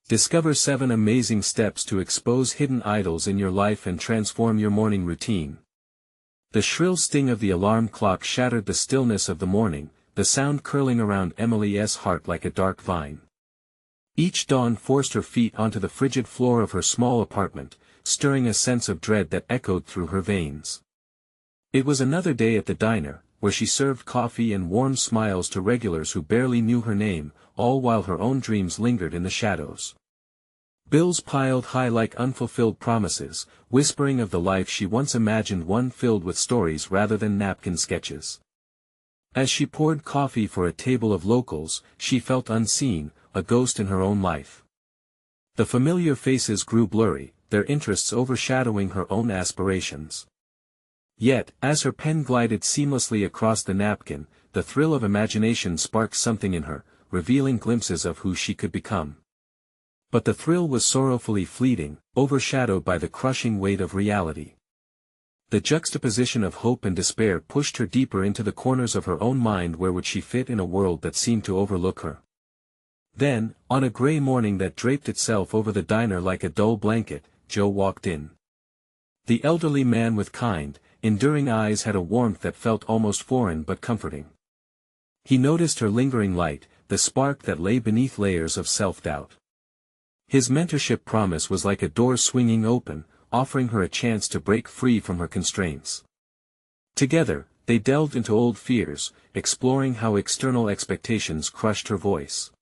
Discover 7 amazing steps to expose hidden idols in your life and transform your morning routine. The shrill sting of the alarm clock shattered the stillness of the morning, the sound curling around Emily's heart like a dark vine. Each dawn forced her feet onto the frigid floor of her small apartment, stirring a sense of dread that echoed through her veins. It was another day at the diner, where she served coffee and warm smiles to regulars who barely knew her name, all while her own dreams lingered in the shadows. Bills piled high like unfulfilled promises, whispering of the life she once imagined, one filled with stories rather than napkin sketches. As she poured coffee for a table of locals, she felt unseen, a ghost in her own life. The familiar faces grew blurry, their interests overshadowing her own aspirations. Yet, as her pen glided seamlessly across the napkin, the thrill of imagination sparked something in her, revealing glimpses of who she could become. But the thrill was sorrowfully fleeting, overshadowed by the crushing weight of reality. The juxtaposition of hope and despair pushed her deeper into the corners of her own mind. Where would she fit in a world that seemed to overlook her? Then, on a gray morning that draped itself over the diner like a dull blanket, Joe walked in. The elderly man with kind, enduring eyes had a warmth that felt almost foreign but comforting. He noticed her lingering light, the spark that lay beneath layers of self-doubt. His mentorship promise was like a door swinging open, offering her a chance to break free from her constraints. Together, they delved into old fears, exploring how external expectations crushed her voice.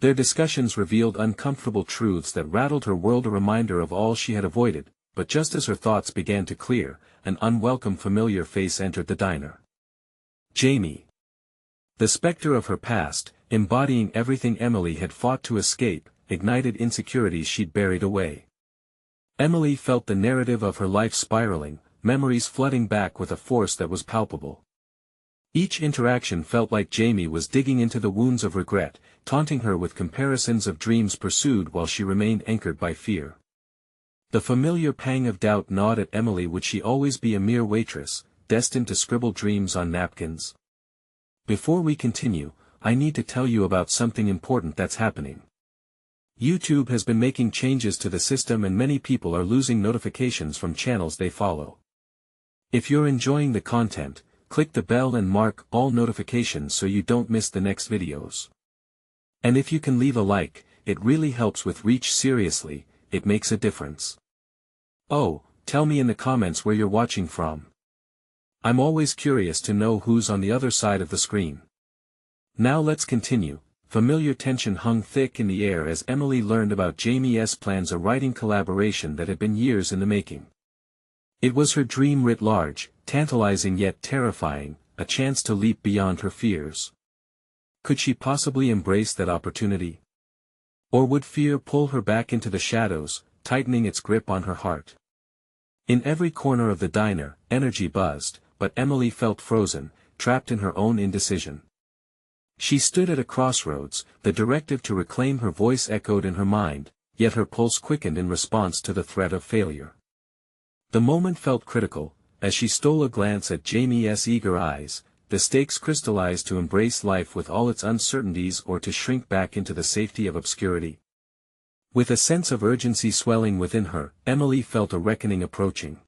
Their discussions revealed uncomfortable truths that rattled her world, a reminder of all she had avoided, but just as her thoughts began to clear, an unwelcome familiar face entered the diner. Jamie. The specter of her past, embodying everything Emily had fought to escape, ignited insecurities she'd buried away. Emily felt the narrative of her life spiraling, memories flooding back with a force that was palpable. Each interaction felt like Jamie was digging into the wounds of regret, taunting her with comparisons of dreams pursued while she remained anchored by fear. The familiar pang of doubt gnawed at Emily. Would she always be a mere waitress, destined to scribble dreams on napkins? Before we continue, I need to tell you about something important that's happening. YouTube has been making changes to the system and many people are losing notifications from channels they follow. If you're enjoying the content, click the bell and mark all notifications so you don't miss the next videos. And if you can leave a like, it really helps with reach. Seriously, it makes a difference. Oh, tell me in the comments where you're watching from. I'm always curious to know who's on the other side of the screen. Now let's continue. Familiar tension hung thick in the air as Emily learned about Jamie's plans, a writing collaboration that had been years in the making. It was her dream writ large, tantalizing yet terrifying, a chance to leap beyond her fears. Could she possibly embrace that opportunity? Or would fear pull her back into the shadows, tightening its grip on her heart? In every corner of the diner, energy buzzed, but Emily felt frozen, trapped in her own indecision. She stood at a crossroads, the directive to reclaim her voice echoed in her mind, yet her pulse quickened in response to the threat of failure. The moment felt critical, as she stole a glance at Jamie's eager eyes, the stakes crystallized: to embrace life with all its uncertainties or to shrink back into the safety of obscurity. With a sense of urgency swelling within her, Emily felt a reckoning approaching.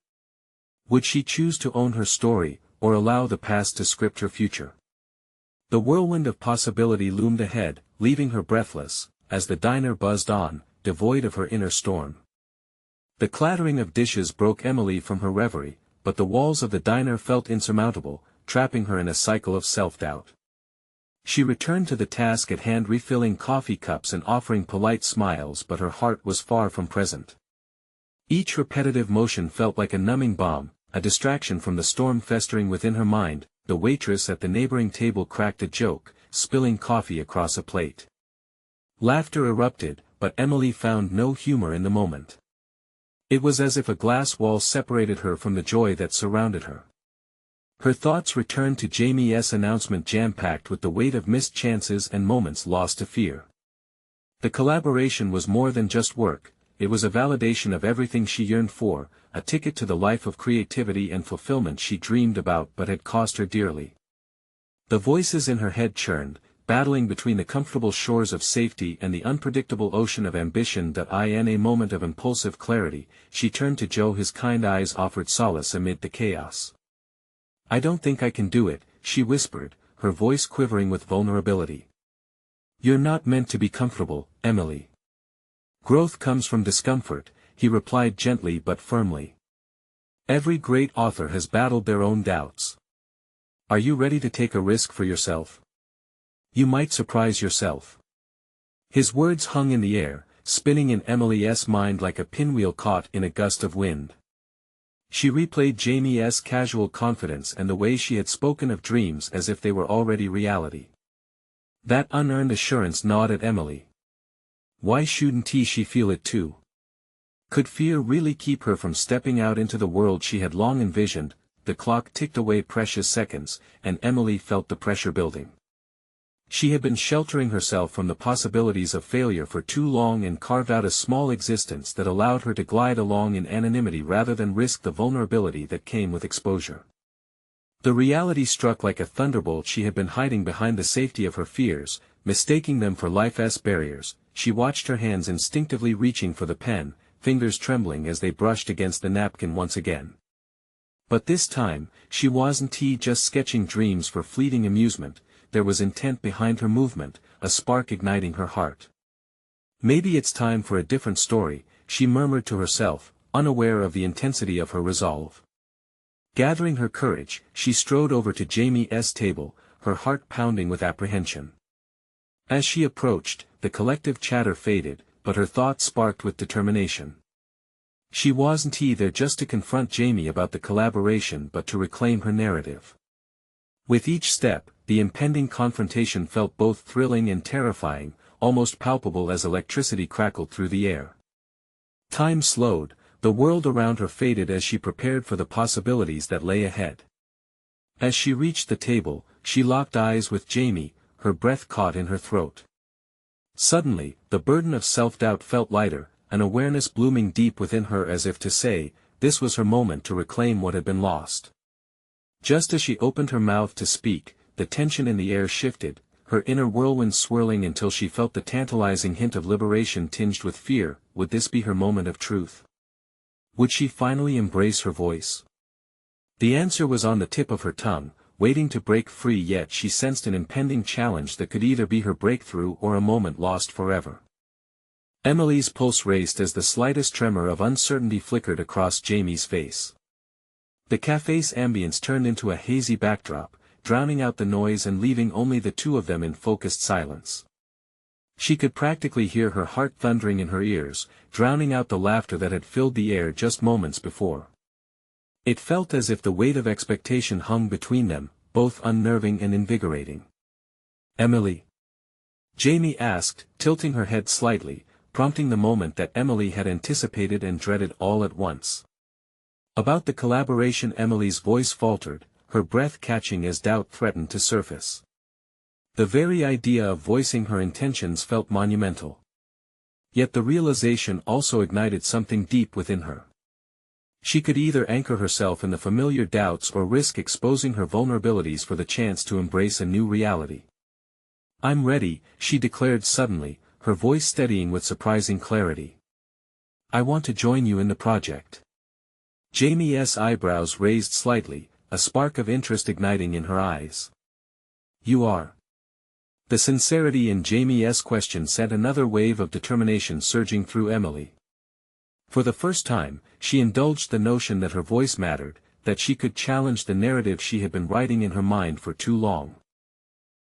Would she choose to own her story, or allow the past to script her future? The whirlwind of possibility loomed ahead, leaving her breathless, as the diner buzzed on, devoid of her inner storm. The clattering of dishes broke Emily from her reverie, but the walls of the diner felt insurmountable, trapping her in a cycle of self-doubt. She returned to the task at hand, refilling coffee cups and offering polite smiles, but her heart was far from present. Each repetitive motion felt like a numbing balm, a distraction from the storm festering within her mind. The waitress at the neighboring table cracked a joke, spilling coffee across a plate. Laughter erupted, but Emily found no humor in the moment. It was as if a glass wall separated her from the joy that surrounded her. Her thoughts returned to Jamie's announcement, jam-packed with the weight of missed chances and moments lost to fear. The collaboration was more than just work, it was a validation of everything she yearned for, a ticket to the life of creativity and fulfillment she dreamed about but had cost her dearly. The voices in her head churned, battling between the comfortable shores of safety and the unpredictable ocean of ambition. In a moment of impulsive clarity, she turned to Joe. His kind eyes offered solace amid the chaos. "I don't think I can do it," she whispered, her voice quivering with vulnerability. "You're not meant to be comfortable, Emily. Growth comes from discomfort," he replied gently but firmly. "Every great author has battled their own doubts. Are you ready to take a risk for yourself? You might surprise yourself." His words hung in the air, spinning in Emily's mind like a pinwheel caught in a gust of wind. She replayed Jamie's casual confidence and the way she had spoken of dreams as if they were already reality. That unearned assurance gnawed at Emily. Why shouldn't she feel it too? Could fear really keep her from stepping out into the world she had long envisioned? The clock ticked away precious seconds, and Emily felt the pressure building. She had been sheltering herself from the possibilities of failure for too long and carved out a small existence that allowed her to glide along in anonymity rather than risk the vulnerability that came with exposure. The reality struck like a thunderbolt. She had been hiding behind the safety of her fears, mistaking them for life's barriers. She watched her hands instinctively reaching for the pen, fingers trembling as they brushed against the napkin once again. But this time, she wasn't just sketching dreams for fleeting amusement. There was intent behind her movement, a spark igniting her heart. "Maybe it's time for a different story," she murmured to herself, unaware of the intensity of her resolve. Gathering her courage, she strode over to Jamie's table, her heart pounding with apprehension. As she approached, the collective chatter faded, but her thoughts sparked with determination. She wasn't there just to confront Jamie about the collaboration but to reclaim her narrative. With each step, the impending confrontation felt both thrilling and terrifying, almost palpable as electricity crackled through the air. Time slowed, the world around her faded as she prepared for the possibilities that lay ahead. As she reached the table, she locked eyes with Jamie, her breath caught in her throat. Suddenly, the burden of self-doubt felt lighter, an awareness blooming deep within her as if to say, this was her moment to reclaim what had been lost. Just as she opened her mouth to speak, the tension in the air shifted, her inner whirlwind swirling until she felt the tantalizing hint of liberation tinged with fear. Would this be her moment of truth? Would she finally embrace her voice? The answer was on the tip of her tongue, waiting to break free, yet she sensed an impending challenge that could either be her breakthrough or a moment lost forever. Emily's pulse raced as the slightest tremor of uncertainty flickered across Jamie's face. The cafe's ambience turned into a hazy backdrop, drowning out the noise and leaving only the two of them in focused silence. She could practically hear her heart thundering in her ears, drowning out the laughter that had filled the air just moments before. It felt as if the weight of expectation hung between them, both unnerving and invigorating. "Emily?" Jamie asked, tilting her head slightly, prompting the moment that Emily had anticipated and dreaded all at once. "About the collaboration." Emily's voice faltered, her breath catching as doubt threatened to surface. The very idea of voicing her intentions felt monumental. Yet the realization also ignited something deep within her. She could either anchor herself in the familiar doubts or risk exposing her vulnerabilities for the chance to embrace a new reality. "I'm ready," she declared suddenly, her voice steadying with surprising clarity. "I want to join you in the project." Jamie's eyebrows raised slightly, a spark of interest igniting in her eyes. "You are?" The sincerity in Jamie's question sent another wave of determination surging through Emily. For the first time, she indulged the notion that her voice mattered, that she could challenge the narrative she had been writing in her mind for too long.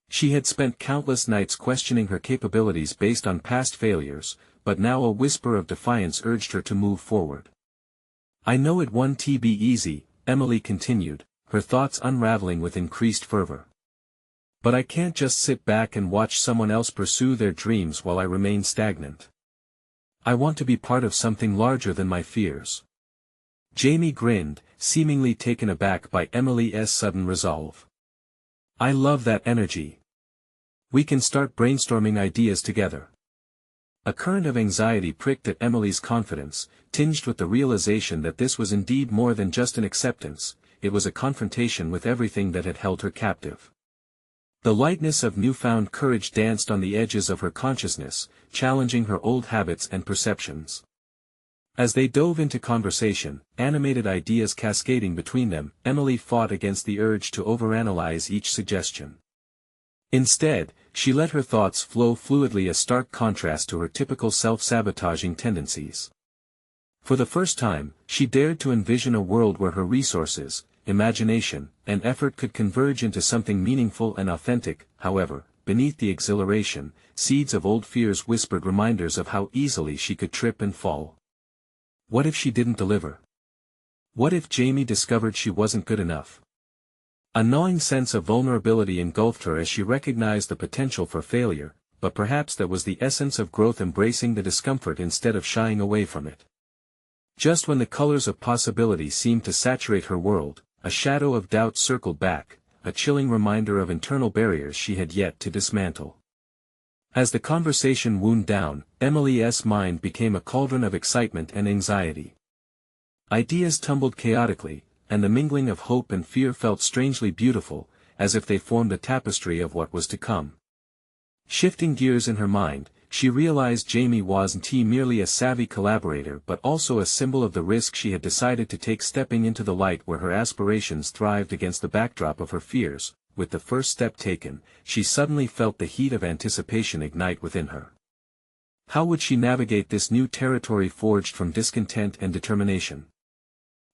She had spent countless nights questioning her capabilities based on past failures, but now a whisper of defiance urged her to move forward. "I know it won't be easy," Emily continued, her thoughts unraveling with increased fervor. "But I can't just sit back and watch someone else pursue their dreams while I remain stagnant. I want to be part of something larger than my fears." Jamie grinned, seemingly taken aback by Emily's sudden resolve. "I love that energy. We can start brainstorming ideas together." A current of anxiety pricked at Emily's confidence, tinged with the realization that this was indeed more than just an acceptance, it was a confrontation with everything that had held her captive. The lightness of newfound courage danced on the edges of her consciousness, challenging her old habits and perceptions. As they dove into conversation, animated ideas cascading between them, Emily fought against the urge to overanalyze each suggestion. Instead, she let her thoughts flow fluidly, a stark contrast to her typical self-sabotaging tendencies. For the first time, she dared to envision a world where her resources, imagination, and effort could converge into something meaningful and authentic. However, beneath the exhilaration, seeds of old fears whispered reminders of how easily she could trip and fall. What if she didn't deliver? What if Jamie discovered she wasn't good enough? A gnawing sense of vulnerability engulfed her as she recognized the potential for failure, but perhaps that was the essence of growth, embracing the discomfort instead of shying away from it. Just when the colors of possibility seemed to saturate her world, a shadow of doubt circled back, a chilling reminder of internal barriers she had yet to dismantle. As the conversation wound down, Emily's mind became a cauldron of excitement and anxiety. Ideas tumbled chaotically, and the mingling of hope and fear felt strangely beautiful, as if they formed a tapestry of what was to come. Shifting gears in her mind, she realized Jamie wasn't merely a savvy collaborator but also a symbol of the risk she had decided to take, stepping into the light where her aspirations thrived against the backdrop of her fears. With the first step taken, she suddenly felt the heat of anticipation ignite within her. How would she navigate this new territory forged from discontent and determination?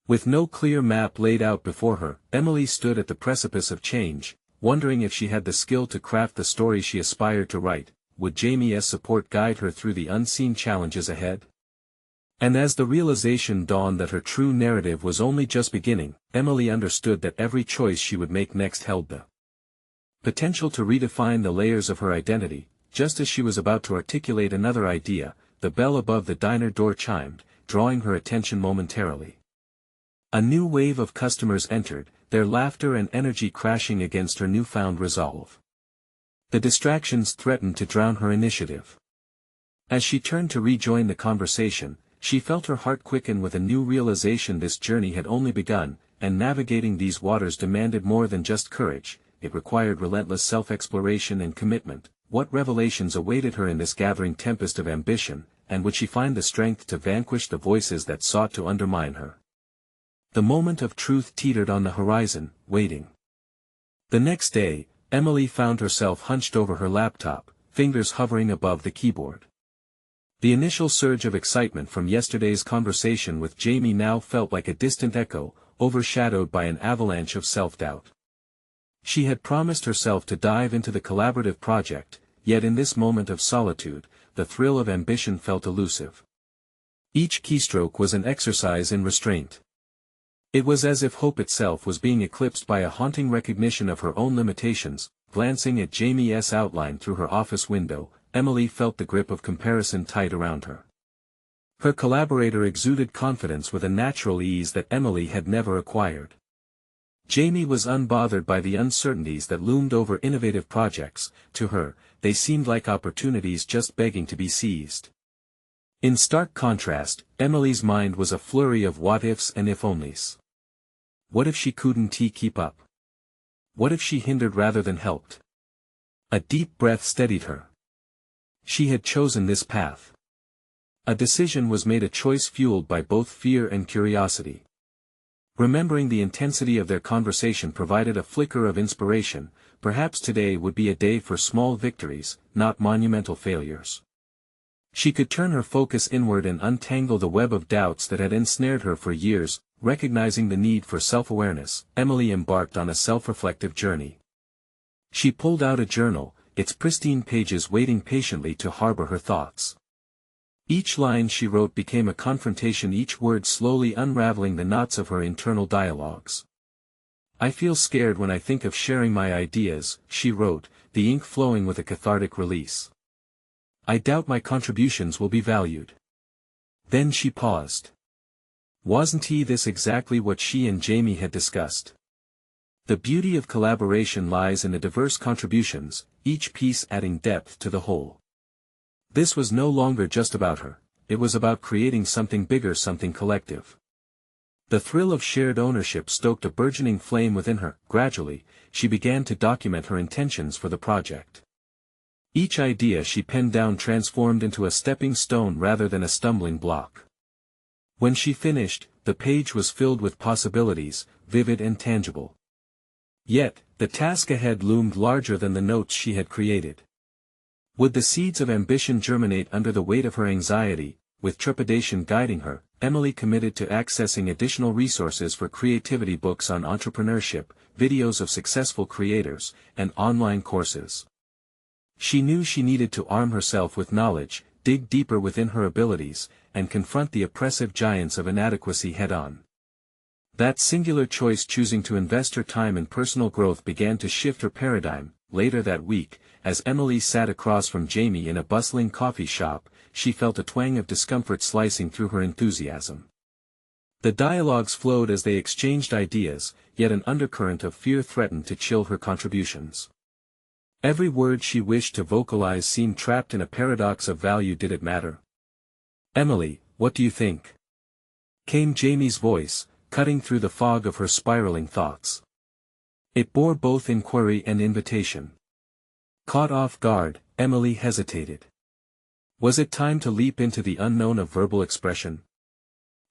With no clear map laid out before her, Emily stood at the precipice of change, wondering if she had the skill to craft the story she aspired to write. Would Jamie's support guide her through the unseen challenges ahead? And as the realization dawned that her true narrative was only just beginning, Emily understood that every choice she would make next held the potential to redefine the layers of her identity. Just as she was about to articulate another idea, the bell above the diner door chimed, drawing her attention momentarily. A new wave of customers entered, their laughter and energy crashing against her newfound resolve. The distractions threatened to drown her initiative. As she turned to rejoin the conversation, she felt her heart quicken with a new realization: this journey had only begun, and navigating these waters demanded more than just courage, it required relentless self-exploration and commitment. What revelations awaited her in this gathering tempest of ambition, and would she find the strength to vanquish the voices that sought to undermine her? The moment of truth teetered on the horizon, waiting. The next day, Emily found herself hunched over her laptop, fingers hovering above the keyboard. The initial surge of excitement from yesterday's conversation with Jamie now felt like a distant echo, overshadowed by an avalanche of self-doubt. She had promised herself to dive into the collaborative project, yet in this moment of solitude, the thrill of ambition felt elusive. Each keystroke was an exercise in restraint. It was as if hope itself was being eclipsed by a haunting recognition of her own limitations. Glancing at Jamie's outline through her office window, Emily felt the grip of comparison tight around her. Her collaborator exuded confidence with a natural ease that Emily had never acquired. Jamie was unbothered by the uncertainties that loomed over innovative projects. To her, they seemed like opportunities just begging to be seized. In stark contrast, Emily's mind was a flurry of what-ifs and if-onlys. What if she couldn't keep up? What if she hindered rather than helped? A deep breath steadied her. She had chosen this path. A decision was made, a choice fueled by both fear and curiosity. Remembering the intensity of their conversation provided a flicker of inspiration. Perhaps today would be a day for small victories, not monumental failures. She could turn her focus inward and untangle the web of doubts that had ensnared her for years. Recognizing the need for self-awareness, Emily embarked on a self-reflective journey. She pulled out a journal, its pristine pages waiting patiently to harbor her thoughts. Each line she wrote became a confrontation, each word slowly unraveling the knots of her internal dialogues. "I feel scared when I think of sharing my ideas," she wrote, the ink flowing with a cathartic release. "I doubt my contributions will be valued." Then she paused. Wasn't this exactly what she and Jamie had discussed? The beauty of collaboration lies in the diverse contributions, each piece adding depth to the whole. This was no longer just about her, it was about creating something bigger, something collective. The thrill of shared ownership stoked a burgeoning flame within her. Gradually, she began to document her intentions for the project. Each idea she penned down transformed into a stepping stone rather than a stumbling block. When she finished, the page was filled with possibilities, vivid and tangible. Yet, the task ahead loomed larger than the notes she had created. Would the seeds of ambition germinate under the weight of her anxiety? With trepidation guiding her, Emily committed to accessing additional resources for creativity, books on entrepreneurship, videos of successful creators, and online courses. She knew she needed to arm herself with knowledge, dig deeper within her abilities, and confront the oppressive giants of inadequacy head-on. That singular choice, choosing to invest her time in personal growth, began to shift her paradigm. Later that week, as Emily sat across from Jamie in a bustling coffee shop, she felt a twang of discomfort slicing through her enthusiasm. The dialogues flowed as they exchanged ideas, yet an undercurrent of fear threatened to chill her contributions. Every word she wished to vocalize seemed trapped in a paradox of value. Did it matter? "Emily, what do you think?" came Jamie's voice, cutting through the fog of her spiraling thoughts. It bore both inquiry and invitation. Caught off guard, Emily hesitated. Was it time to leap into the unknown of verbal expression?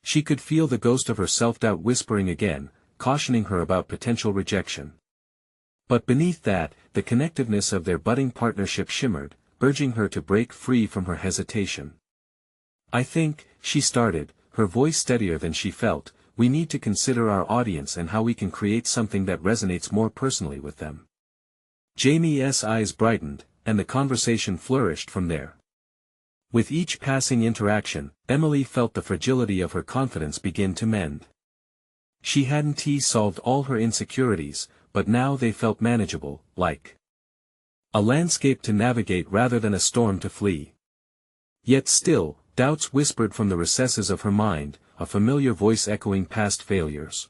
She could feel the ghost of her self-doubt whispering again, cautioning her about potential rejection. But beneath that, the connectiveness of their budding partnership shimmered, urging her to break free from her hesitation. "I think," she started, her voice steadier than she felt, "we need to consider our audience and how we can create something that resonates more personally with them." Jamie's eyes brightened, and the conversation flourished from there. With each passing interaction, Emily felt the fragility of her confidence begin to mend. She hadn't solved all her insecurities, but now they felt manageable, like a landscape to navigate rather than a storm to flee. Yet still, doubts whispered from the recesses of her mind, a familiar voice echoing past failures.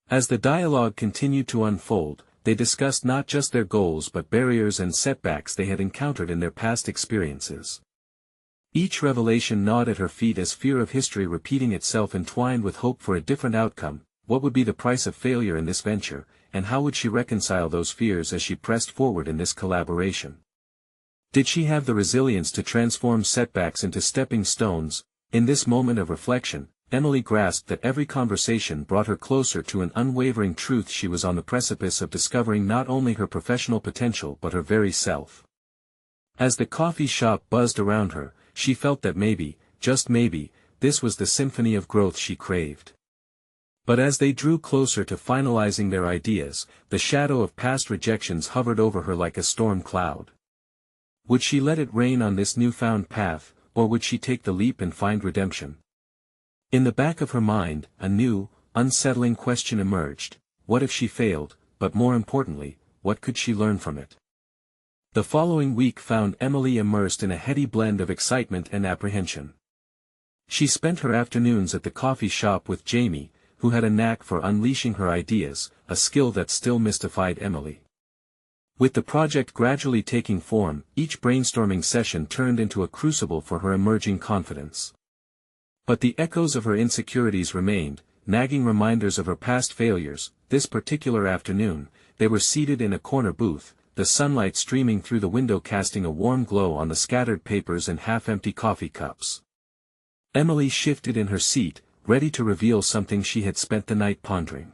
As the dialogue continued to unfold, they discussed not just their goals but barriers and setbacks they had encountered in their past experiences. Each revelation gnawed at her feet as fear of history repeating itself entwined with hope for a different outcome. What would be the price of failure in this venture, and how would she reconcile those fears as she pressed forward in this collaboration? Did she have the resilience to transform setbacks into stepping stones? In this moment of reflection, Emily grasped that every conversation brought her closer to an unwavering truth: she was on the precipice of discovering not only her professional potential but her very self. As the coffee shop buzzed around her, she felt that maybe, just maybe, this was the symphony of growth she craved. But as they drew closer to finalizing their ideas, the shadow of past rejections hovered over her like a storm cloud. Would she let it rain on this newfound path, or would she take the leap and find redemption? In the back of her mind, a new, unsettling question emerged: what if she failed, but more importantly, what could she learn from it? The following week found Emily immersed in a heady blend of excitement and apprehension. She spent her afternoons at the coffee shop with Jamie, who had a knack for unleashing her ideas, a skill that still mystified Emily. With the project gradually taking form, each brainstorming session turned into a crucible for her emerging confidence. But the echoes of her insecurities remained, nagging reminders of her past failures. This particular afternoon, they were seated in a corner booth, the sunlight streaming through the window casting a warm glow on the scattered papers and half-empty coffee cups. Emily shifted in her seat, ready to reveal something she had spent the night pondering.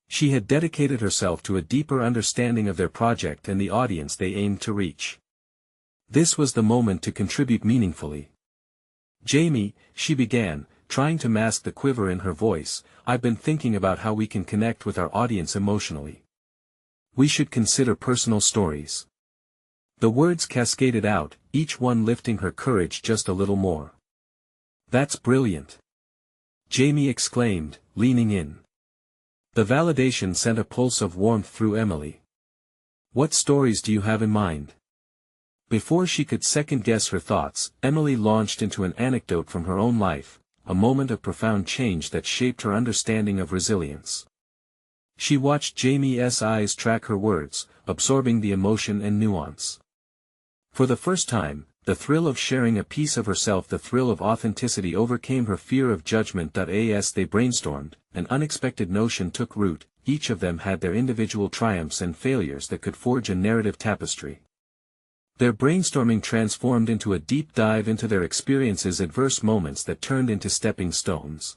She had dedicated herself to a deeper understanding of their project and the audience they aimed to reach. This was the moment to contribute meaningfully. "Jamie," she began, trying to mask the quiver in her voice, "I've been thinking about how we can connect with our audience emotionally. We should consider personal stories." The words cascaded out, each one lifting her courage just a little more. "That's brilliant!" Jamie exclaimed, leaning in. The validation sent a pulse of warmth through Emily. "What stories do you have in mind?" Before she could second-guess her thoughts, Emily launched into an anecdote from her own life, a moment of profound change that shaped her understanding of resilience. She watched Jamie's eyes track her words, absorbing the emotion and nuance. For the first time, The thrill of sharing a piece of herself, the thrill of authenticity overcame her fear of judgment. As they brainstormed, an unexpected notion took root. Each of them had their individual triumphs and failures that could forge a narrative tapestry. Their brainstorming transformed into a deep dive into their experiences, adverse moments that turned into stepping stones.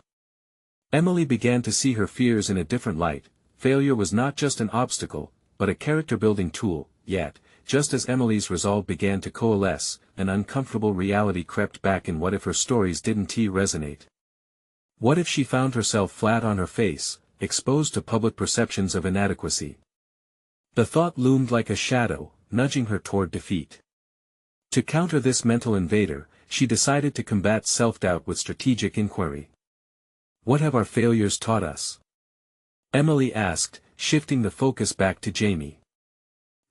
Emily began to see her fears in a different light. Failure was not just an obstacle, but a character-building tool. Yet, just as Emily's resolve began to coalesce, an uncomfortable reality crept back. In what if her stories didn't resonate? What if she found herself flat on her face, exposed to public perceptions of inadequacy? The thought loomed like a shadow, nudging her toward defeat. To counter this mental invader, she decided to combat self-doubt with strategic inquiry. What have our failures taught us? Emily asked, shifting the focus back to Jamie.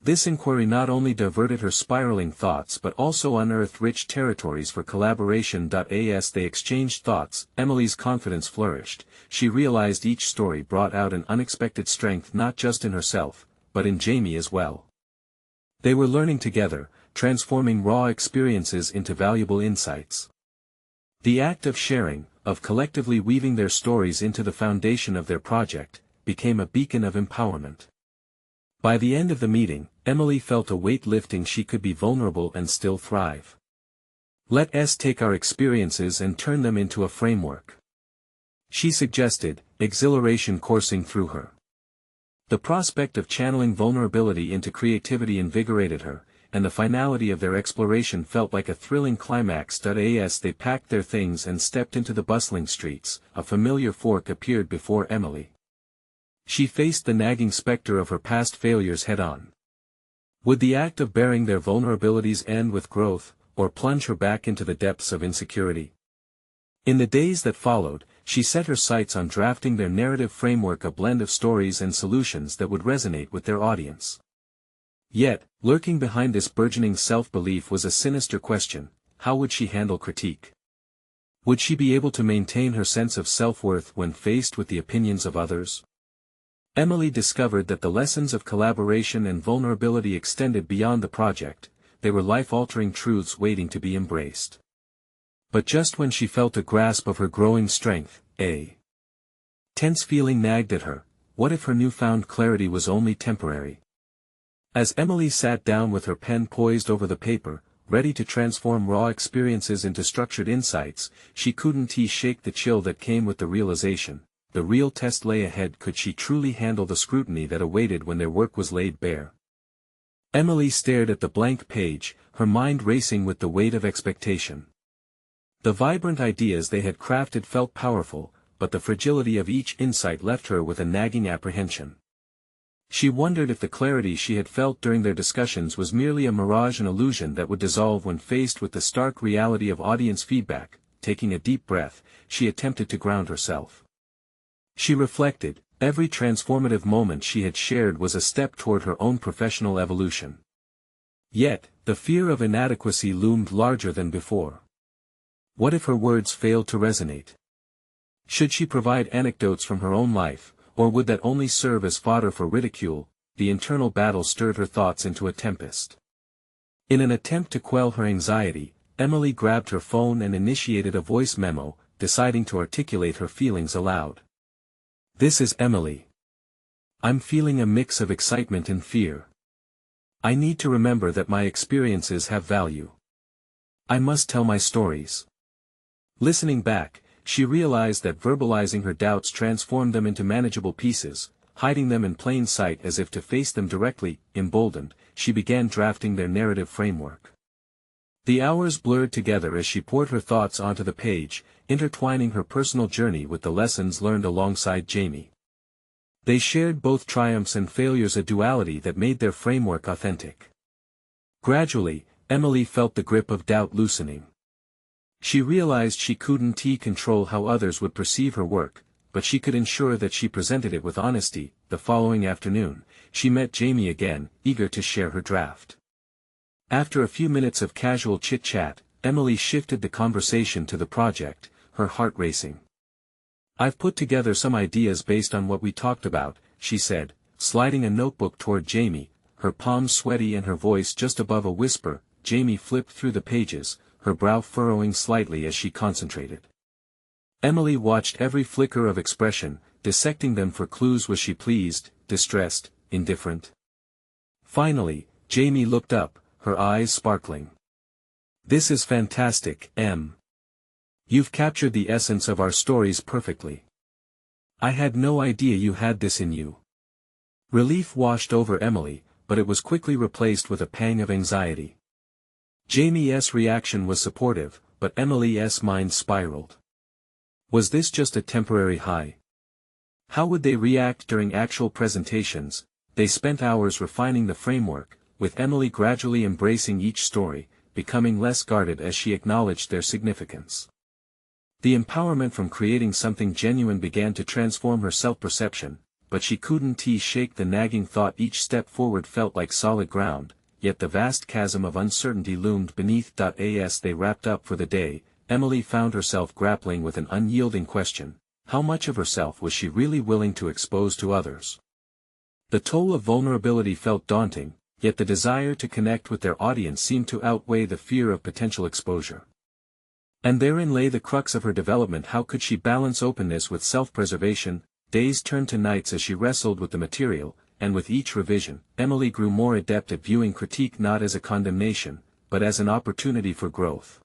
This inquiry not only diverted her spiraling thoughts but also unearthed rich territories for collaboration. As they exchanged thoughts, Emily's confidence flourished. She realized each story brought out an unexpected strength not just in herself, but in Jamie as well. They were learning together, transforming raw experiences into valuable insights. The act of sharing, of collectively weaving their stories into the foundation of their project, became a beacon of empowerment. By the end of the meeting, Emily felt a weight lifting. She could be vulnerable and still thrive. Let's take our experiences and turn them into a framework, she suggested, exhilaration coursing through her. The prospect of channeling vulnerability into creativity invigorated her, and the finality of their exploration felt like a thrilling climax. As they packed their things and stepped into the bustling streets, a familiar fork appeared before Emily. She faced the nagging specter of her past failures head-on. Would the act of bearing their vulnerabilities end with growth, or plunge her back into the depths of insecurity? In the days that followed, she set her sights on drafting their narrative framework, a blend of stories and solutions that would resonate with their audience. Yet, lurking behind this burgeoning self-belief was a sinister question: how would she handle critique? Would she be able to maintain her sense of self-worth when faced with the opinions of others? Emily discovered that the lessons of collaboration and vulnerability extended beyond the project. They were life-altering truths waiting to be embraced. But just when she felt a grasp of her growing strength, a tense feeling nagged at her. What if her newfound clarity was only temporary? As Emily sat down with her pen poised over the paper, ready to transform raw experiences into structured insights, she couldn't shake the chill that came with the realization. The real test lay ahead. Could she truly handle the scrutiny that awaited when their work was laid bare? Emily stared at the blank page, her mind racing with the weight of expectation. The vibrant ideas they had crafted felt powerful, but the fragility of each insight left her with a nagging apprehension. She wondered if the clarity she had felt during their discussions was merely a mirage, an illusion that would dissolve when faced with the stark reality of audience feedback. Taking a deep breath, she attempted to ground herself. She reflected, every transformative moment she had shared was a step toward her own professional evolution. Yet, the fear of inadequacy loomed larger than before. What if her words failed to resonate? Should she provide anecdotes from her own life, or would that only serve as fodder for ridicule? The internal battle stirred her thoughts into a tempest. In an attempt to quell her anxiety, Emily grabbed her phone and initiated a voice memo, deciding to articulate her feelings aloud. This is Emily. I'm feeling a mix of excitement and fear. I need to remember that my experiences have value. I must tell my stories. Listening back, she realized that verbalizing her doubts transformed them into manageable pieces. Hiding them in plain sight as if to face them directly. Emboldened, she began drafting their narrative framework. The hours blurred together as she poured her thoughts onto the page, intertwining her personal journey with the lessons learned alongside Jamie. They shared both triumphs and failures, a duality that made their framework authentic. Gradually, Emily felt the grip of doubt loosening. She realized she couldn't control how others would perceive her work, but she could ensure that she presented it with honesty. The following afternoon, she met Jamie again, eager to share her draft. After a few minutes of casual chit-chat, Emily shifted the conversation to the project, her heart racing. I've put together some ideas based on what we talked about, she said, sliding a notebook toward Jamie, her palms sweaty and her voice just above a whisper. Jamie flipped through the pages, her brow furrowing slightly as she concentrated. Emily watched every flicker of expression, dissecting them for clues. Was she pleased, distressed, indifferent? Finally, Jamie looked up, her eyes sparkling. "This is fantastic, Em. You've captured the essence of our stories perfectly. I had no idea you had this in you." Relief washed over Emily, but it was quickly replaced with a pang of anxiety. Jamie's reaction was supportive, but Emily's mind spiraled. Was this just a temporary high? How would they react during actual presentations? They spent hours refining the framework, with Emily gradually embracing each story, becoming less guarded as she acknowledged their significance. The empowerment from creating something genuine began to transform her self-perception, but she couldn't shake the nagging thought each step forward felt like solid ground, yet the vast chasm of uncertainty loomed beneath. As they wrapped up for the day, Emily found herself grappling with an unyielding question: how much of herself was she really willing to expose to others? The toll of vulnerability felt daunting, yet the desire to connect with their audience seemed to outweigh the fear of potential exposure. And therein lay the crux of her development. How could she balance openness with self-preservation? Days turned to nights as she wrestled with the material, and with each revision, Emily grew more adept at viewing critique not as a condemnation, but as an opportunity for growth.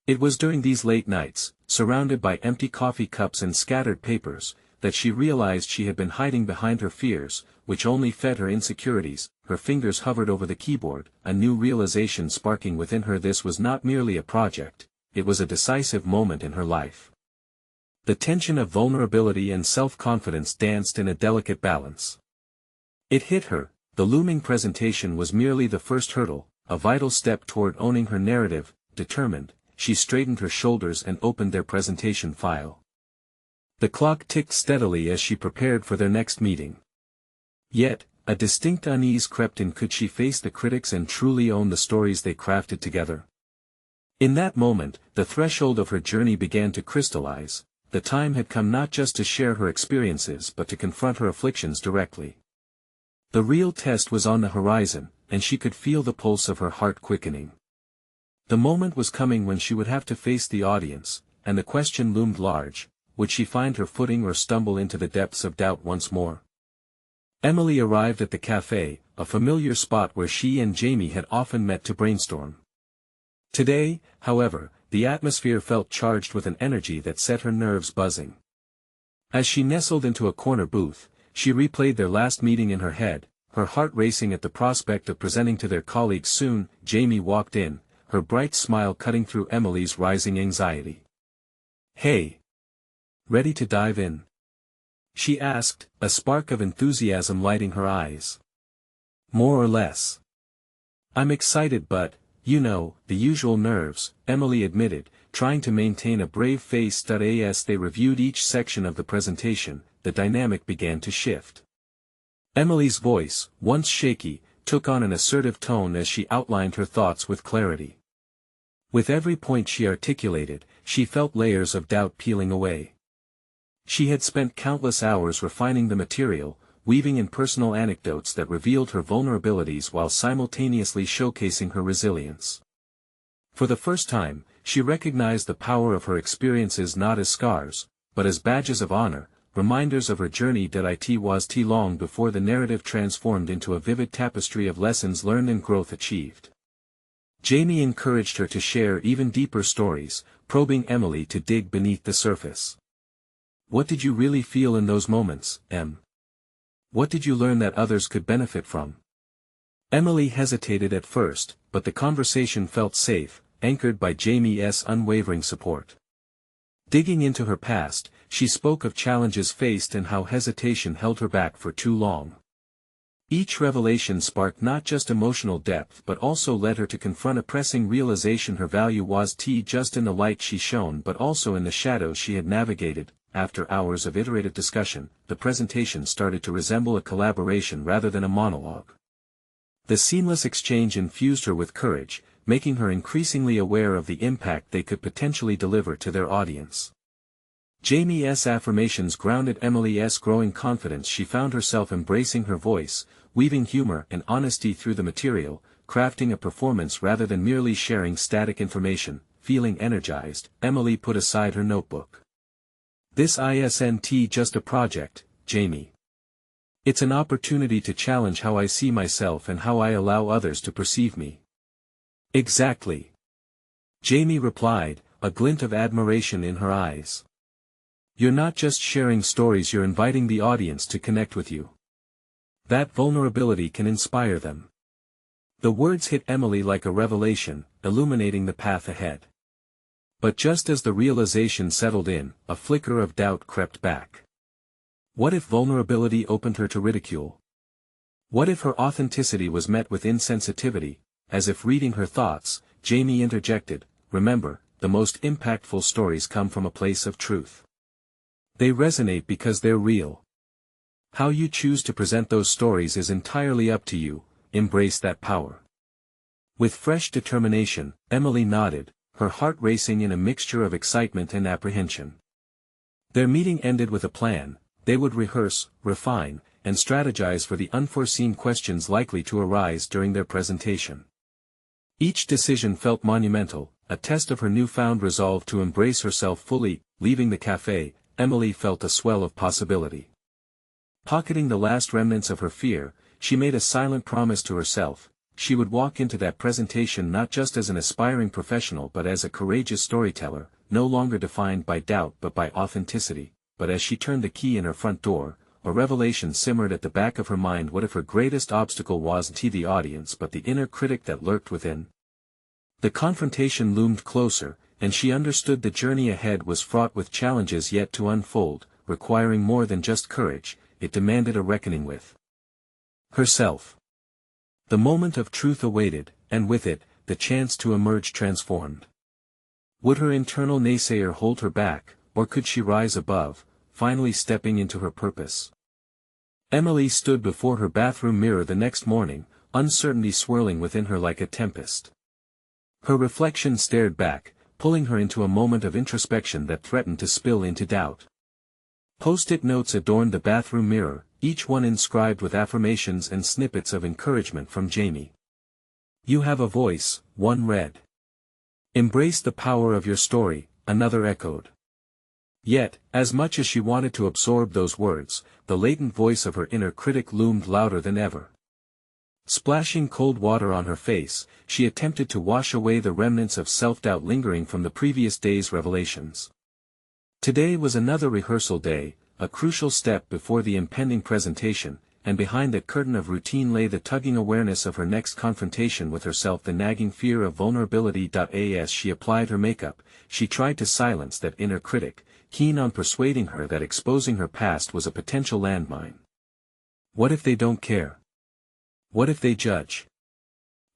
It was during these late nights, surrounded by empty coffee cups and scattered papers, that she realized she had been hiding behind her fears, which only fed her insecurities. Her fingers hovered over the keyboard, a new realization sparking within her. This was not merely a project, it was a decisive moment in her life. The tension of vulnerability and self-confidence danced in a delicate balance. It hit her, the looming presentation was merely the first hurdle, a vital step toward owning her narrative. Determined, she straightened her shoulders and opened their presentation file. The clock ticked steadily as she prepared for their next meeting. Yet, a distinct unease crept in. Could she face the critics and truly own the stories they crafted together? In that moment, the threshold of her journey began to crystallize. The time had come not just to share her experiences but to confront her afflictions directly. The real test was on the horizon, and she could feel the pulse of her heart quickening. The moment was coming when she would have to face the audience, and the question loomed large: would she find her footing or stumble into the depths of doubt once more? Emily arrived at the cafe, a familiar spot where she and Jamie had often met to brainstorm. Today, however, the atmosphere felt charged with an energy that set her nerves buzzing. As she nestled into a corner booth, she replayed their last meeting in her head, her heart racing at the prospect of presenting to their colleagues soon. Jamie walked in, her bright smile cutting through Emily's rising anxiety. "Hey! Ready to dive in?" she asked, a spark of enthusiasm lighting her eyes. "More or less. I'm excited but, you know, the usual nerves," Emily admitted, trying to maintain a brave face. As they reviewed each section of the presentation, the dynamic began to shift. Emily's voice, once shaky, took on an assertive tone as she outlined her thoughts with clarity. With every point she articulated, she felt layers of doubt peeling away. She had spent countless hours refining the material, weaving in personal anecdotes that revealed her vulnerabilities while simultaneously showcasing her resilience. For the first time, she recognized the power of her experiences not as scars, but as badges of honor, reminders of her journey. It was too long before the narrative transformed into a vivid tapestry of lessons learned and growth achieved. Jamie encouraged her to share even deeper stories, probing Emily to dig beneath the surface. "What did you really feel in those moments, Em? What did you learn that others could benefit from?" Emily hesitated at first, but the conversation felt safe, anchored by Jamie's unwavering support. Digging into her past, she spoke of challenges faced and how hesitation held her back for too long. Each revelation sparked not just emotional depth but also led her to confront a pressing realization: her value wasn't just in the light she shone but also in the shadows she had navigated. After hours of iterative discussion, the presentation started to resemble a collaboration rather than a monologue. The seamless exchange infused her with courage, making her increasingly aware of the impact they could potentially deliver to their audience. Jamie's affirmations grounded Emily's growing confidence. She found herself embracing her voice, weaving humor and honesty through the material, crafting a performance rather than merely sharing static information. Feeling energized, Emily put aside her notebook. This isn't just a project, Jamie. It's an opportunity to challenge how I see myself and how I allow others to perceive me. Exactly. Jamie replied, a glint of admiration in her eyes. You're not just sharing stories, you're inviting the audience to connect with you. That vulnerability can inspire them. The words hit Emily like a revelation, illuminating the path ahead. But just as the realization settled in, a flicker of doubt crept back. What if vulnerability opened her to ridicule? What if her authenticity was met with insensitivity? As if reading her thoughts, Jamie interjected, remember, the most impactful stories come from a place of truth. They resonate because they're real. How you choose to present those stories is entirely up to you. Embrace that power. With fresh determination, Emily nodded, her heart racing in a mixture of excitement and apprehension. Their meeting ended with a plan. They would rehearse, refine, and strategize for the unforeseen questions likely to arise during their presentation. Each decision felt monumental, a test of her newfound resolve to embrace herself fully. Leaving the cafe, Emily felt a swell of possibility. Pocketing the last remnants of her fear, she made a silent promise to herself. She would walk into that presentation not just as an aspiring professional but as a courageous storyteller, no longer defined by doubt but by authenticity. But as she turned the key in her front door, a revelation simmered at the back of her mind. What if her greatest obstacle wasn't the audience but the inner critic that lurked within? The confrontation loomed closer, and she understood the journey ahead was fraught with challenges yet to unfold, requiring more than just courage. It demanded a reckoning with herself. The moment of truth awaited, and with it, the chance to emerge transformed. Would her internal naysayer hold her back, or could she rise above, finally stepping into her purpose? Emily stood before her bathroom mirror the next morning, uncertainty swirling within her like a tempest. Her reflection stared back, pulling her into a moment of introspection that threatened to spill into doubt. Post-it notes adorned the bathroom mirror, each one inscribed with affirmations and snippets of encouragement from Jamie. You have a voice, one read. Embrace the power of your story, another echoed. Yet, as much as she wanted to absorb those words, the latent voice of her inner critic loomed louder than ever. Splashing cold water on her face, she attempted to wash away the remnants of self-doubt lingering from the previous day's revelations. Today was another rehearsal day, a crucial step before the impending presentation, and behind that curtain of routine lay the tugging awareness of her next confrontation with herself, the nagging fear of vulnerability. As she applied her makeup, she tried to silence that inner critic, keen on persuading her that exposing her past was a potential landmine. What if they don't care? What if they judge?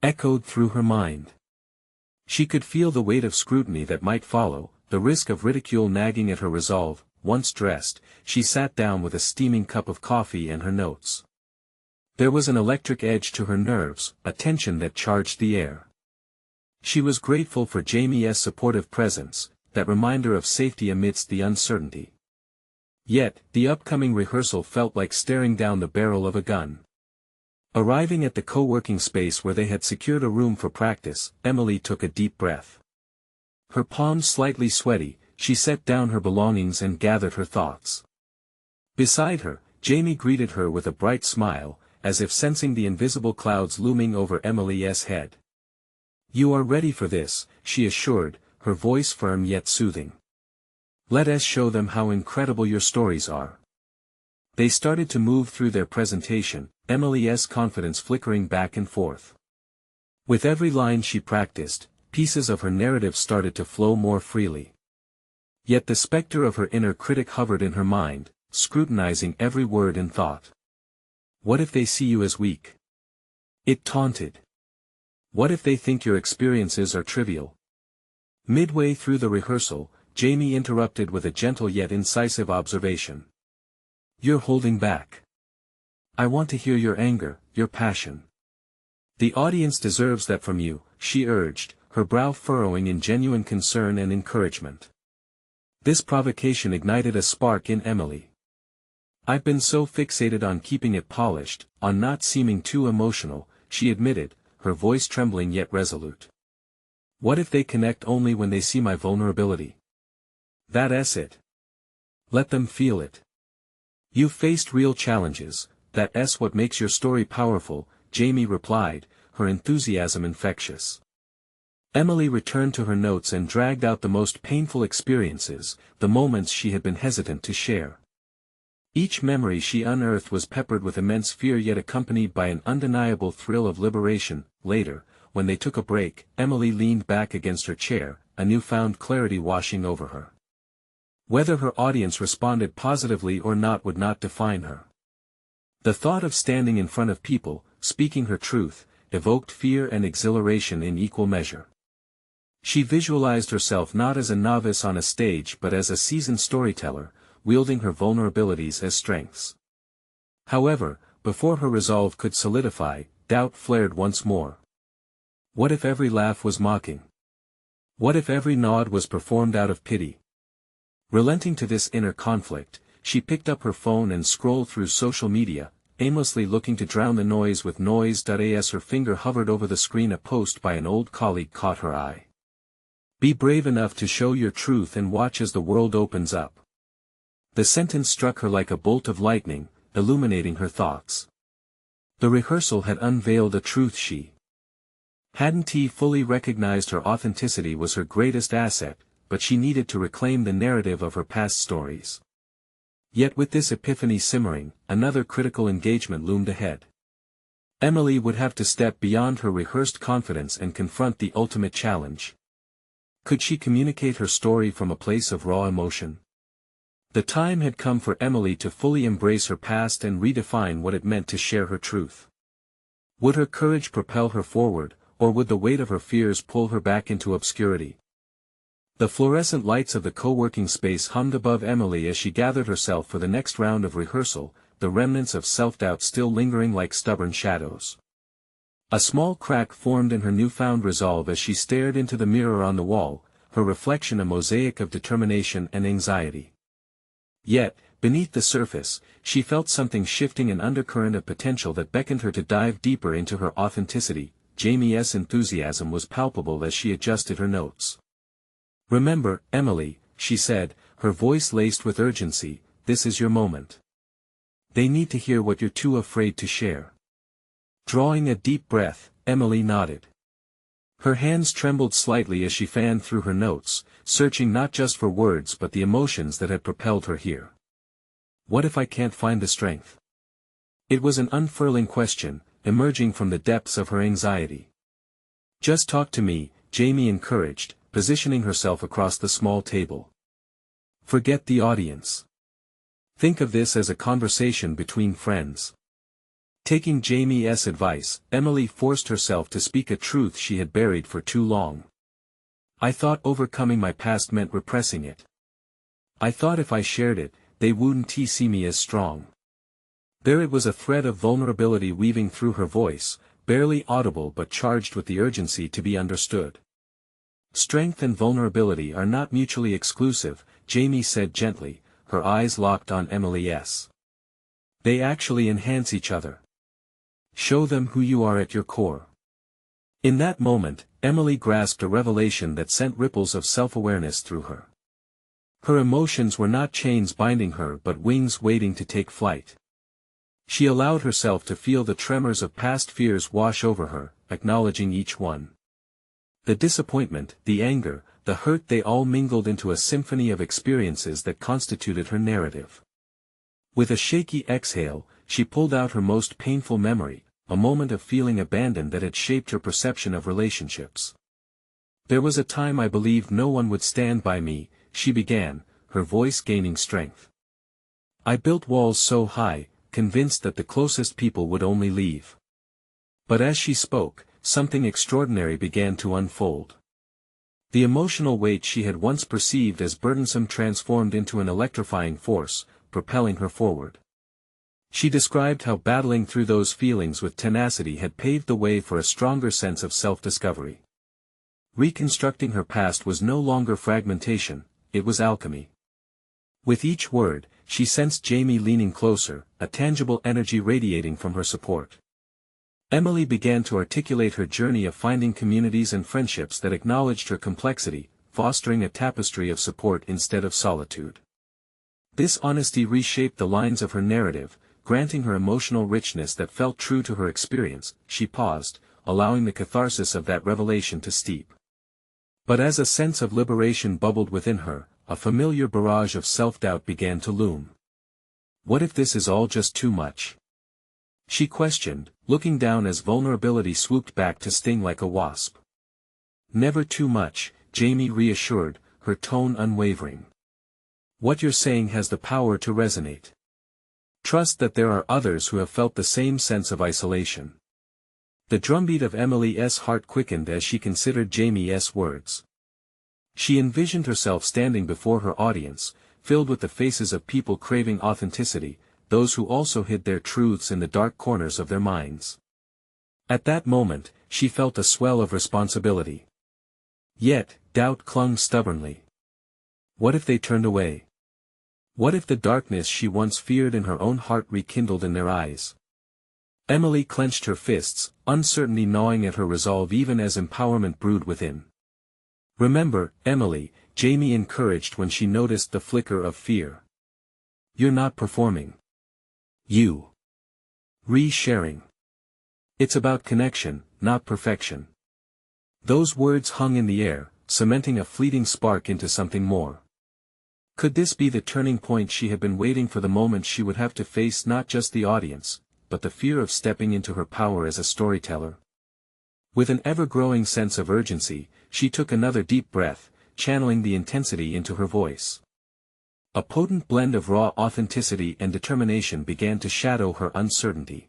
Echoed through her mind. She could feel the weight of scrutiny that might follow, the risk of ridicule nagging at her resolve. Once dressed, she sat down with a steaming cup of coffee and her notes. There was an electric edge to her nerves, a tension that charged the air. She was grateful for Jamie's supportive presence, that reminder of safety amidst the uncertainty. Yet, the upcoming rehearsal felt like staring down the barrel of a gun. Arriving at the co-working space where they had secured a room for practice, Emily took a deep breath. Her palms slightly sweaty, she set down her belongings and gathered her thoughts. Beside her, Jamie greeted her with a bright smile, as if sensing the invisible clouds looming over Emily's head. You are ready for this, she assured, her voice firm yet soothing. Let us show them how incredible your stories are. They started to move through their presentation, Emily's confidence flickering back and forth. With every line she practiced, pieces of her narrative started to flow more freely. Yet the specter of her inner critic hovered in her mind, scrutinizing every word and thought. What if they see you as weak? It taunted. What if they think your experiences are trivial? Midway through the rehearsal, Jamie interrupted with a gentle yet incisive observation. You're holding back. I want to hear your anger, your passion. The audience deserves that from you, she urged, her brow furrowing in genuine concern and encouragement. This provocation ignited a spark in Emily. I've been so fixated on keeping it polished, on not seeming too emotional, she admitted, her voice trembling yet resolute. What if they connect only when they see my vulnerability? That's it. Let them feel it. You've faced real challenges, that's what makes your story powerful, Jamie replied, her enthusiasm infectious. Emily returned to her notes and dragged out the most painful experiences, the moments she had been hesitant to share. Each memory she unearthed was peppered with immense fear yet accompanied by an undeniable thrill of liberation. Later, when they took a break, Emily leaned back against her chair, a newfound clarity washing over her. Whether her audience responded positively or not would not define her. The thought of standing in front of people, speaking her truth, evoked fear and exhilaration in equal measure. She visualized herself not as a novice on a stage but as a seasoned storyteller, wielding her vulnerabilities as strengths. However, before her resolve could solidify, doubt flared once more. What if every laugh was mocking? What if every nod was performed out of pity? Relenting to this inner conflict, she picked up her phone and scrolled through social media, aimlessly looking to drown the noise with noise. As her finger hovered over the screen, a post by an old colleague caught her eye. Be brave enough to show your truth and watch as the world opens up. The sentence struck her like a bolt of lightning, illuminating her thoughts. The rehearsal had unveiled a truth she hadn't fully recognized. Her authenticity was her greatest asset, but she needed to reclaim the narrative of her past stories. Yet with this epiphany simmering, another critical engagement loomed ahead. Emily would have to step beyond her rehearsed confidence and confront the ultimate challenge. Could she communicate her story from a place of raw emotion? The time had come for Emily to fully embrace her past and redefine what it meant to share her truth. Would her courage propel her forward, or would the weight of her fears pull her back into obscurity? The fluorescent lights of the co-working space hummed above Emily as she gathered herself for the next round of rehearsal, the remnants of self-doubt still lingering like stubborn shadows. A small crack formed in her newfound resolve as she stared into the mirror on the wall, her reflection a mosaic of determination and anxiety. Yet, beneath the surface, she felt something shifting, an undercurrent of potential that beckoned her to dive deeper into her authenticity. Jamie's enthusiasm was palpable as she adjusted her notes. Remember, Emily, she said, her voice laced with urgency, this is your moment. They need to hear what you're too afraid to share. Drawing a deep breath, Emily nodded. Her hands trembled slightly as she fanned through her notes, searching not just for words but the emotions that had propelled her here. What if I can't find the strength? It was an unfurling question, emerging from the depths of her anxiety. Just talk to me, Jamie encouraged, positioning herself across the small table. Forget the audience. Think of this as a conversation between friends. Taking Jamie's advice, Emily forced herself to speak a truth she had buried for too long. I thought overcoming my past meant repressing it. I thought if I shared it, they wouldn't see me as strong. There it was, a thread of vulnerability weaving through her voice, barely audible but charged with the urgency to be understood. Strength and vulnerability are not mutually exclusive, Jamie said gently, her eyes locked on Emily's. They actually enhance each other. Show them who you are at your core. In that moment, Emily grasped a revelation that sent ripples of self-awareness through her. Her emotions were not chains binding her but wings waiting to take flight. She allowed herself to feel the tremors of past fears wash over her, acknowledging each one. The disappointment, the anger, the hurt, they all mingled into a symphony of experiences that constituted her narrative. With a shaky exhale, she pulled out her most painful memory, a moment of feeling abandoned that had shaped her perception of relationships. There was a time I believed no one would stand by me, she began, her voice gaining strength. I built walls so high, convinced that the closest people would only leave. But as she spoke, something extraordinary began to unfold. The emotional weight she had once perceived as burdensome transformed into an electrifying force, propelling her forward. She described how battling through those feelings with tenacity had paved the way for a stronger sense of self-discovery. Reconstructing her past was no longer fragmentation, it was alchemy. With each word, she sensed Jamie leaning closer, a tangible energy radiating from her support. Emily began to articulate her journey of finding communities and friendships that acknowledged her complexity, fostering a tapestry of support instead of solitude. This honesty reshaped the lines of her narrative, granting her emotional richness that felt true to her experience. She paused, allowing the catharsis of that revelation to steep. But as a sense of liberation bubbled within her, a familiar barrage of self-doubt began to loom. What if this is all just too much? She questioned, looking down as vulnerability swooped back to sting like a wasp. Never too much, Jamie reassured, her tone unwavering. What you're saying has the power to resonate. Trust that there are others who have felt the same sense of isolation. The drumbeat of Emily's heart quickened as she considered Jamie's words. She envisioned herself standing before her audience, filled with the faces of people craving authenticity, those who also hid their truths in the dark corners of their minds. At that moment, she felt a swell of responsibility. Yet, doubt clung stubbornly. What if they turned away? What if the darkness she once feared in her own heart rekindled in their eyes? Emily clenched her fists, uncertainty gnawing at her resolve even as empowerment brewed within. Remember, Emily, Jamie encouraged when she noticed the flicker of fear. You're not performing. You. Re-sharing. It's about connection, not perfection. Those words hung in the air, cementing a fleeting spark into something more. Could this be the turning point she had been waiting for, the moment she would have to face not just the audience, but the fear of stepping into her power as a storyteller? With an ever-growing sense of urgency, she took another deep breath, channeling the intensity into her voice. A potent blend of raw authenticity and determination began to shadow her uncertainty.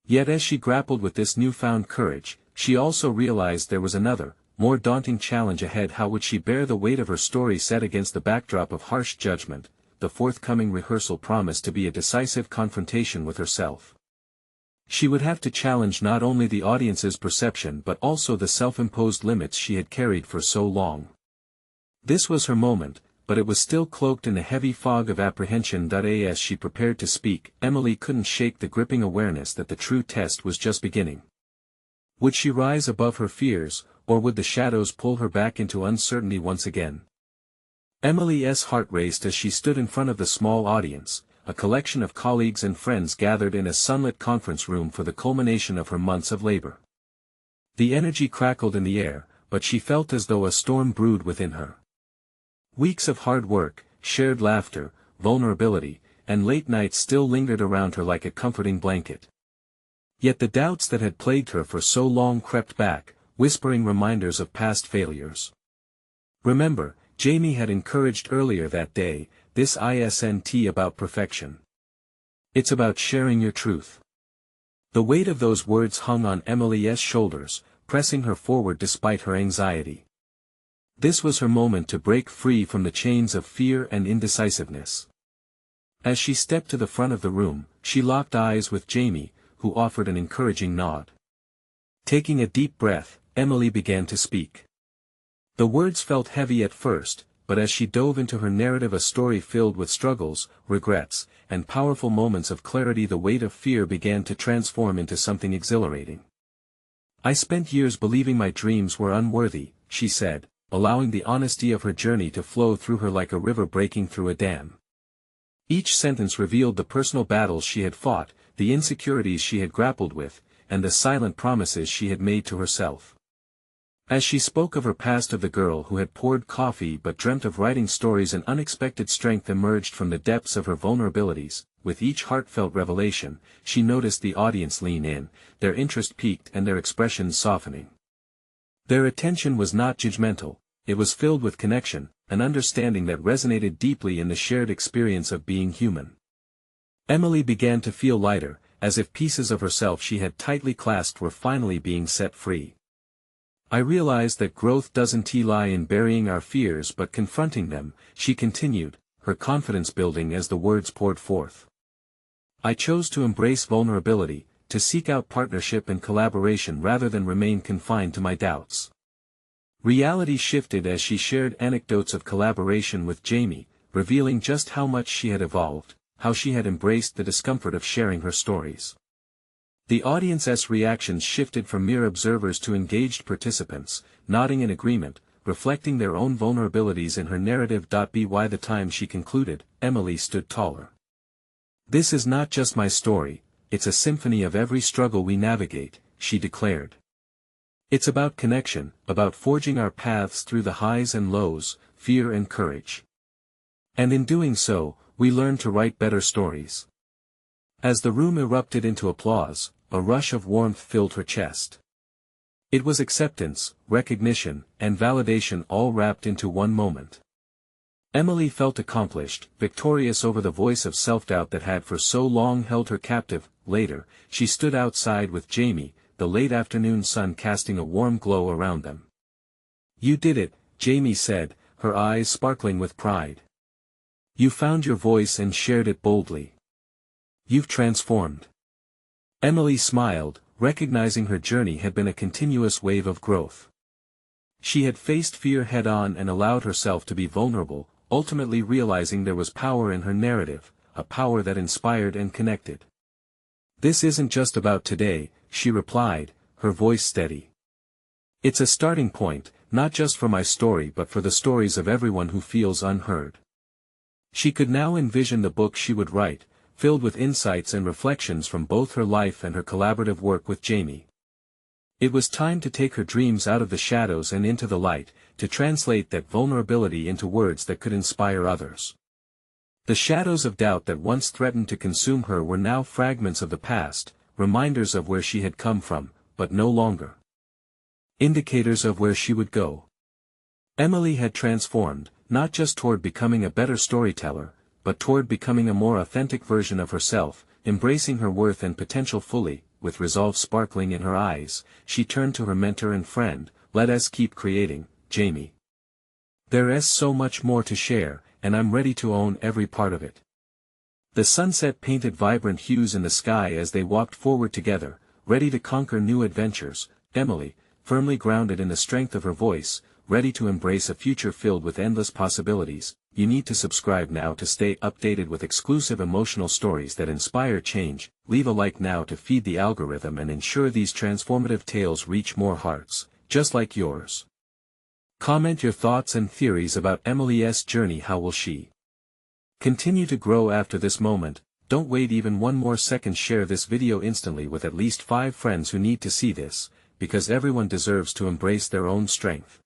Yet as she grappled with this newfound courage, she also realized there was another, more daunting challenge ahead. How would she bear the weight of her story set against the backdrop of harsh judgment? The forthcoming rehearsal promised to be a decisive confrontation with herself. She would have to challenge not only the audience's perception but also the self-imposed limits she had carried for so long. This was her moment, but it was still cloaked in a heavy fog of apprehension. As she prepared to speak, Emily couldn't shake the gripping awareness that the true test was just beginning. Would she rise above her fears, or would the shadows pull her back into uncertainty once again? Emily's heart raced as she stood in front of the small audience, a collection of colleagues and friends gathered in a sunlit conference room for the culmination of her months of labor. The energy crackled in the air, but she felt as though a storm brewed within her. Weeks of hard work, shared laughter, vulnerability, and late nights still lingered around her like a comforting blanket. Yet the doubts that had plagued her for so long crept back, whispering reminders of past failures. Remember, Jamie had encouraged earlier that day, this isn't about perfection. It's about sharing your truth. The weight of those words hung on Emily's shoulders, pressing her forward despite her anxiety. This was her moment to break free from the chains of fear and indecisiveness. As she stepped to the front of the room, she locked eyes with Jamie, who offered an encouraging nod. Taking a deep breath, Emily began to speak. The words felt heavy at first, but as she dove into her narrative, a story filled with struggles, regrets, and powerful moments of clarity, the weight of fear began to transform into something exhilarating. I spent years believing my dreams were unworthy, she said, allowing the honesty of her journey to flow through her like a river breaking through a dam. Each sentence revealed the personal battles she had fought, the insecurities she had grappled with, and the silent promises she had made to herself. As she spoke of her past, of the girl who had poured coffee but dreamt of writing stories, an unexpected strength emerged from the depths of her vulnerabilities. With each heartfelt revelation, she noticed the audience lean in, their interest piqued and their expressions softening. Their attention was not judgmental, it was filled with connection, an understanding that resonated deeply in the shared experience of being human. Emily began to feel lighter, as if pieces of herself she had tightly clasped were finally being set free. I realized that growth doesn't lie in burying our fears but confronting them, she continued, her confidence building as the words poured forth. I chose to embrace vulnerability, to seek out partnership and collaboration rather than remain confined to my doubts. Reality shifted as she shared anecdotes of collaboration with Jamie, revealing just how much she had evolved, how she had embraced the discomfort of sharing her stories. The audience's reactions shifted from mere observers to engaged participants, nodding in agreement, reflecting their own vulnerabilities in her narrative. By the time she concluded, Emily stood taller. "This is not just my story, it's a symphony of every struggle we navigate," she declared. "It's about connection, about forging our paths through the highs and lows, fear and courage. And in doing so, we learn to write better stories." As the room erupted into applause, a rush of warmth filled her chest. It was acceptance, recognition, and validation all wrapped into one moment. Emily felt accomplished, victorious over the voice of self-doubt that had for so long held her captive. Later, she stood outside with Jamie, the late afternoon sun casting a warm glow around them. "You did it," Jamie said, her eyes sparkling with pride. "You found your voice and shared it boldly. You've transformed." Emily smiled, recognizing her journey had been a continuous wave of growth. She had faced fear head-on and allowed herself to be vulnerable, ultimately realizing there was power in her narrative, a power that inspired and connected. "This isn't just about today," she replied, her voice steady. "It's a starting point, not just for my story but for the stories of everyone who feels unheard." She could now envision the book she would write, filled with insights and reflections from both her life and her collaborative work with Jamie. It was time to take her dreams out of the shadows and into the light, to translate that vulnerability into words that could inspire others. The shadows of doubt that once threatened to consume her were now fragments of the past, reminders of where she had come from, but no longer indicators of where she would go. Emily had transformed, not just toward becoming a better storyteller, but toward becoming a more authentic version of herself, embracing her worth and potential fully. With resolve sparkling in her eyes, she turned to her mentor and friend. "Let us keep creating, Jamie. There's so much more to share, and I'm ready to own every part of it." The sunset painted vibrant hues in the sky as they walked forward together, ready to conquer new adventures. Emily, firmly grounded in the strength of her voice, ready to embrace a future filled with endless possibilities. You need to subscribe now to stay updated with exclusive emotional stories that inspire change. Leave a like now to feed the algorithm and ensure these transformative tales reach more hearts, just like yours. Comment your thoughts and theories about Emily's journey. How will she continue to grow after this moment? Don't wait even one more second. Share this video instantly with at least 5 friends who need to see this, because everyone deserves to embrace their own strength.